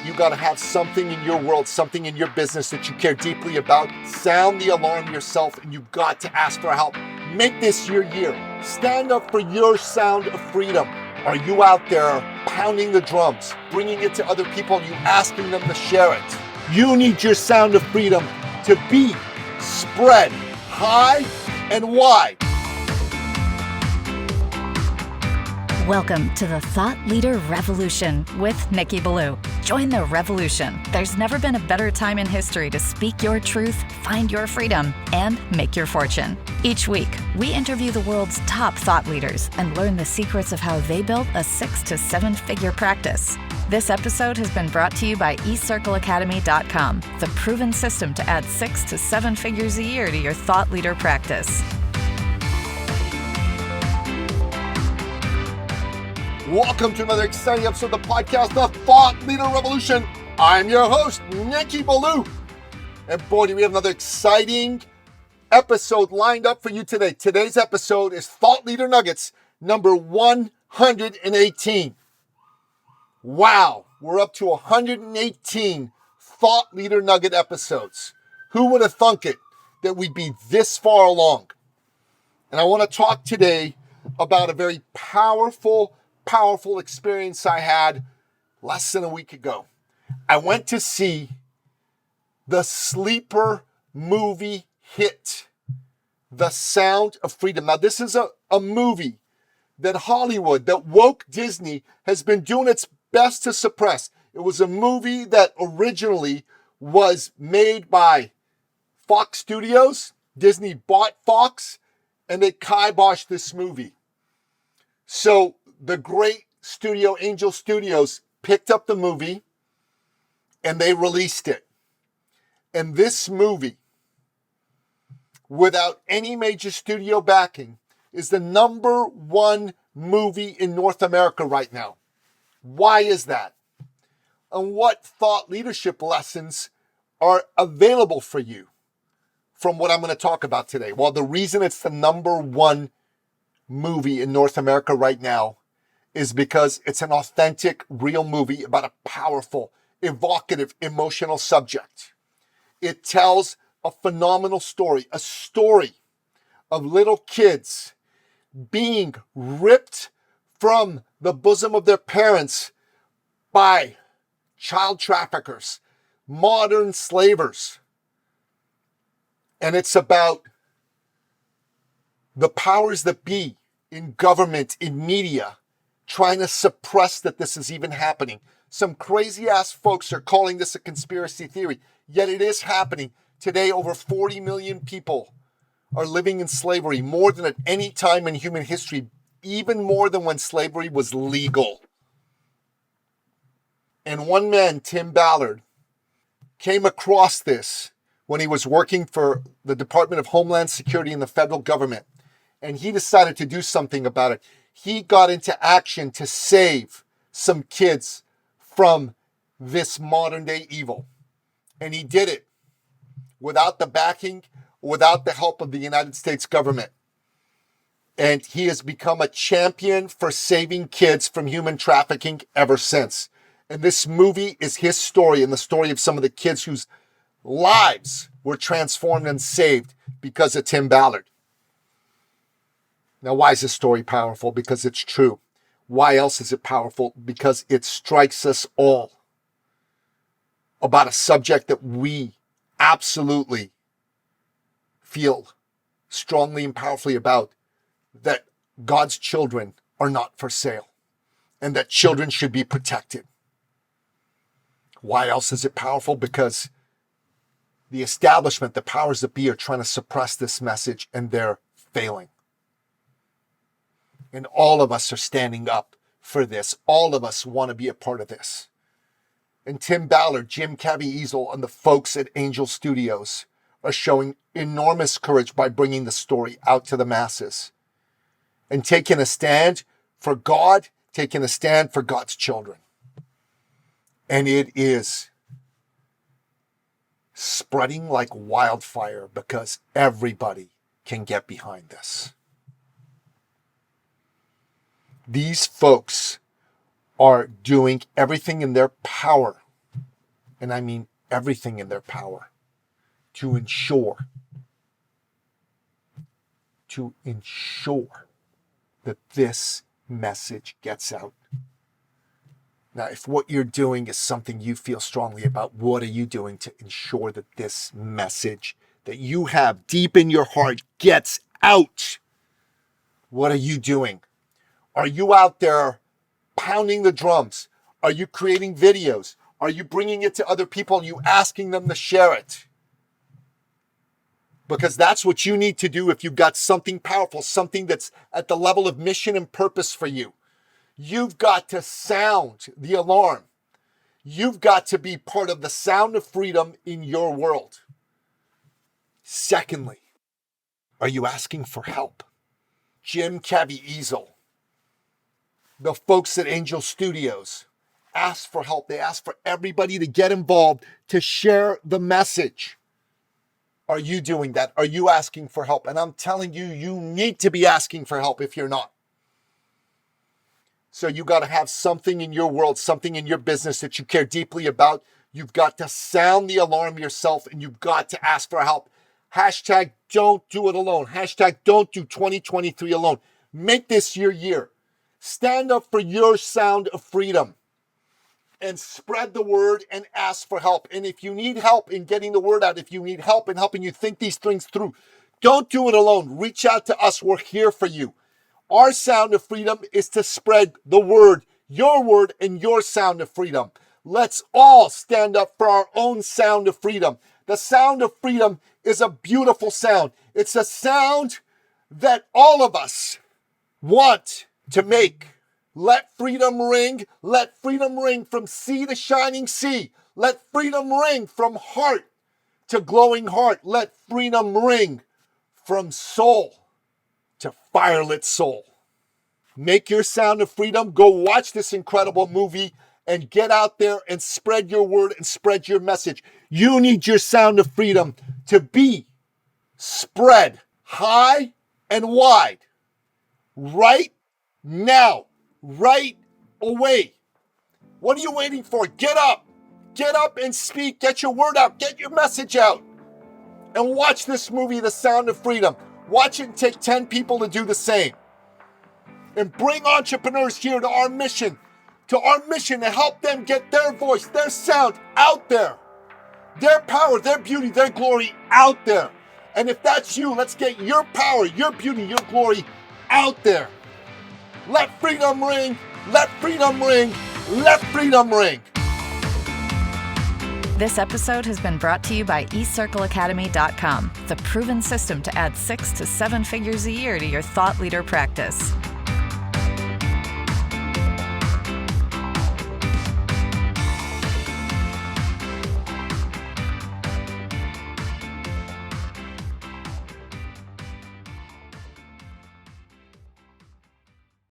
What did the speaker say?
you got to have something in your world, something in your business that you care deeply about. Sound the alarm yourself, and you've got to ask for help. Make this your year. Stand up for your sound of freedom. Are you out there pounding the drums, bringing it to other people, you asking them to share it? You need your sound of freedom to be spread high and wide. Welcome to the Thought Leader Revolution with Nikki Ballou. Join the revolution. There's never been a better time in history to speak your truth, find your freedom, and make your fortune. Each week, we interview the world's top thought leaders and learn the secrets of how they built a 6 to 7 figure practice. This episode has been brought to you by eCircleacademy.com, the proven system to add 6 to 7 figures a year to your thought leader practice. Welcome to another exciting episode of the podcast, The Thought Leader Revolution. I'm your host, Nikki Ballou. And boy, do we have another exciting episode lined up for you today. Today's episode is Thought Leader Nuggets number 118. Wow, we're up to 118 Thought Leader Nugget episodes. Who would have thunk it that we'd be this far along? And I want to talk today about a very powerful experience I had less than a week ago. I went to see the sleeper movie hit, The Sound of Freedom. Now, this is a movie that Hollywood, that woke Disney has been doing its best to suppress. It was a movie that originally was made by Fox Studios. Disney bought Fox and they kiboshed this movie. So the great studio, Angel Studios, picked up the movie and they released it. And this movie, without any major studio backing, is the number one movie in North America right now. Why is that? And what thought leadership lessons are available for you from what I'm going to talk about today? Well, the reason it's the number one movie in North America right now is because it's an authentic, real movie about a powerful, evocative, emotional subject. It tells a phenomenal story, a story of little kids being ripped from the bosom of their parents by child traffickers, modern slavers. And it's about the powers that be in government, in media, trying to suppress that this is even happening. Some crazy ass folks are calling this a conspiracy theory, yet it is happening. Today, over 40 million people are living in slavery, more than at any time in human history, even more than when slavery was legal. And one man, Tim Ballard, came across this when he was working for the Department of Homeland Security in the federal government. And he decided to do something about it. He got into action to save some kids from this modern day evil. And he did it without the backing, without the help of the United States government. And he has become a champion for saving kids from human trafficking ever since. And this movie is his story and the story of some of the kids whose lives were transformed and saved because of Tim Ballard. Now, why is this story powerful? Because it's true. Why else is it powerful? Because it strikes us all about a subject that we absolutely feel strongly and powerfully about, that God's children are not for sale and that children should be protected. Why else is it powerful? Because the establishment, the powers that be, are trying to suppress this message and they're failing. And all of us are standing up for this. All of us want to be a part of this. And Tim Ballard, Jim Caviezel, and the folks at Angel Studios are showing enormous courage by bringing the story out to the masses and taking a stand for God, taking a stand for God's children. And it is spreading like wildfire because everybody can get behind this. These folks are doing everything in their power and I mean everything in their power, to ensure that this message gets out. Now, if what you're doing is something you feel strongly about, what are you doing to ensure that this message that you have deep in your heart gets out? What are you doing? Are you out there pounding the drums? Are you creating videos? Are you bringing it to other people? Are you asking them to share it? Because that's what you need to do if you've got something powerful, something that's at the level of mission and purpose for you. You've got to sound the alarm. You've got to be part of the sound of freedom in your world. Secondly, are you asking for help? Jim Caviezel, the folks at Angel Studios, ask for help. They ask for everybody to get involved, to share the message. Are you doing that? Are you asking for help? And I'm telling you, you need to be asking for help if you're not. So you got to have something in your world, something in your business that you care deeply about. You've got to sound the alarm yourself, and you've got to ask for help. Hashtag don't do it alone. Hashtag don't do 2023 alone. Make this your year. Stand up for your sound of freedom and spread the word and ask for help. And if you need help in getting the word out, if you need help in helping you think these things through, don't do it alone. Reach out to us. We're here for you. Our sound of freedom is to spread the word, and your sound of freedom. Let's all stand up for our own sound of freedom. The sound of freedom is a beautiful sound. It's a sound that all of us want to make. Let freedom ring. Let freedom ring from sea to shining sea. Let freedom ring from heart to glowing heart. Let freedom ring from soul to firelit soul. Make your sound of freedom. Go watch this incredible movie and get out there and spread your word and spread your message. You need your sound of freedom to be spread high and wide right now, right away. What are you waiting for? Get up and speak. Get your word out. Get your message out. And watch this movie, The Sound of Freedom. Watch it and take 10 people to do the same. And bring entrepreneurs here to our mission to help them get their voice, their sound out there. Their power, their beauty, their glory out there. And if that's you, let's get your power, your beauty, your glory out there. Let freedom ring. Let freedom ring. Let freedom ring. This episode has been brought to you by eCircleAcademy.com, the proven system to add 6 to 7 figures a year to your thought leader practice.